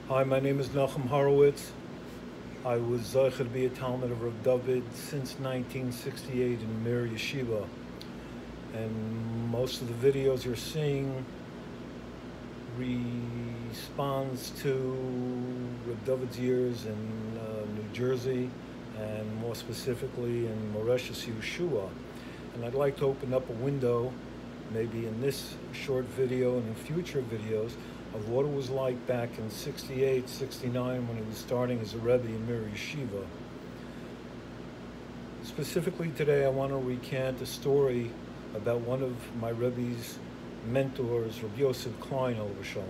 Hi, my name is Horowitz. I was Zeicher to be a Talmud of Reb Dovid since 1968 in Mir Yeshiva. And most of the videos you're seeing responds to Reb Dovid's years in New Jersey, and more specifically in Moreshes Yeshua. And I'd like to open up a window, maybe in this short video and in future videos, of what it was like back in 68, 69 when he was starting as a Rebbe in Mir Yeshiva. Specifically today I want to recant a story about one of my Rebbe's mentors, Reb Yosef Klein, Alav Shalom.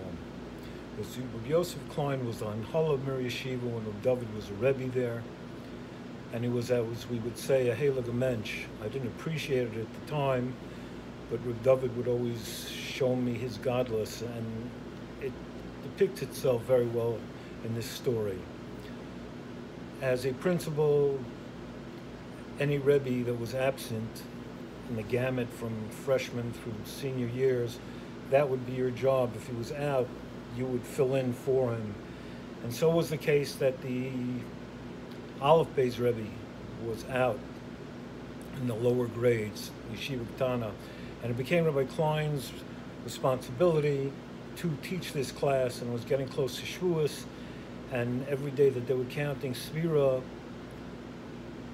Reb Yosef Klein was on Hall of Mir Yeshiva when Reb Dovid was a Rebbe there, and he was, as we would say, a heilige mensch. I didn't appreciate it at the time, but Reb Dovid would always show me his godless, and it depicts itself very well in this story. As a principal, any Rebbe that was absent in the gamut from freshman through senior years, that would be your job. If he was out, you would fill in for him. And so was the case that the Aleph Beis Rebbe was out in the lower grades, Yeshiva Ketana, and it became Rabbi Klein's responsibility to teach this class, and it was getting close to Shavuos, and every day that they were counting Svira,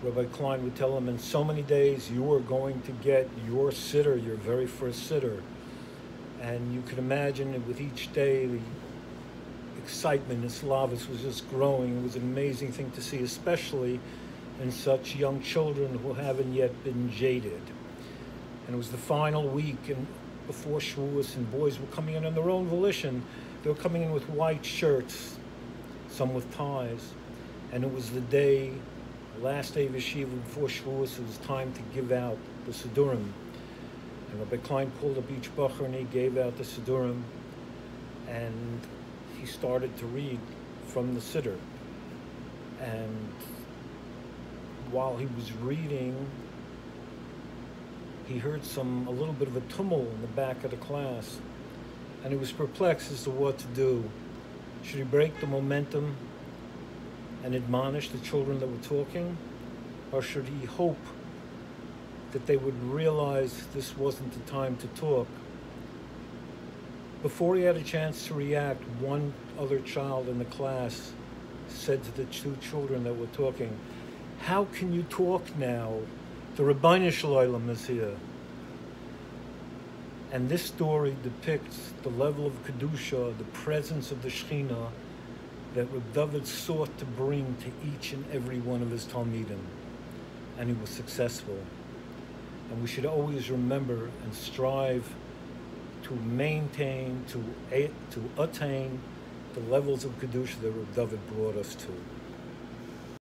Rabbi Klein would tell them, in so many days you are going to get your sitter, your very first sitter. And you could imagine that with each day the excitement in Slavis was just growing. It was an amazing thing to see, especially in such young children who haven't yet been jaded. And it was the final week and before Shavuos, and boys were coming in on their own volition. They were coming in with white shirts, some with ties, and it was the day, last day of Yeshiva before Shavuos. It was time to give out the Siddurim. And Rabbi Klein pulled up each bacher and he gave out the Siddurim, and he started to read from the Siddur. And while he was reading, he heard a little bit of a tumult in the back of the class, and he was perplexed as to what to do. Should he break the momentum and admonish the children that were talking, or should he hope that they would realize this wasn't the time to talk? Before he had a chance to react, one other child in the class said to the two children that were talking, "How can you talk now? The Rabbeinu Shalom is here." And this story depicts the level of Kedusha, the presence of the Shekhinah, that Reb Dovid sought to bring to each and every one of his Talmidim. And he was successful. And we should always remember and strive to maintain, to attain the levels of Kedusha that Reb Dovid brought us to.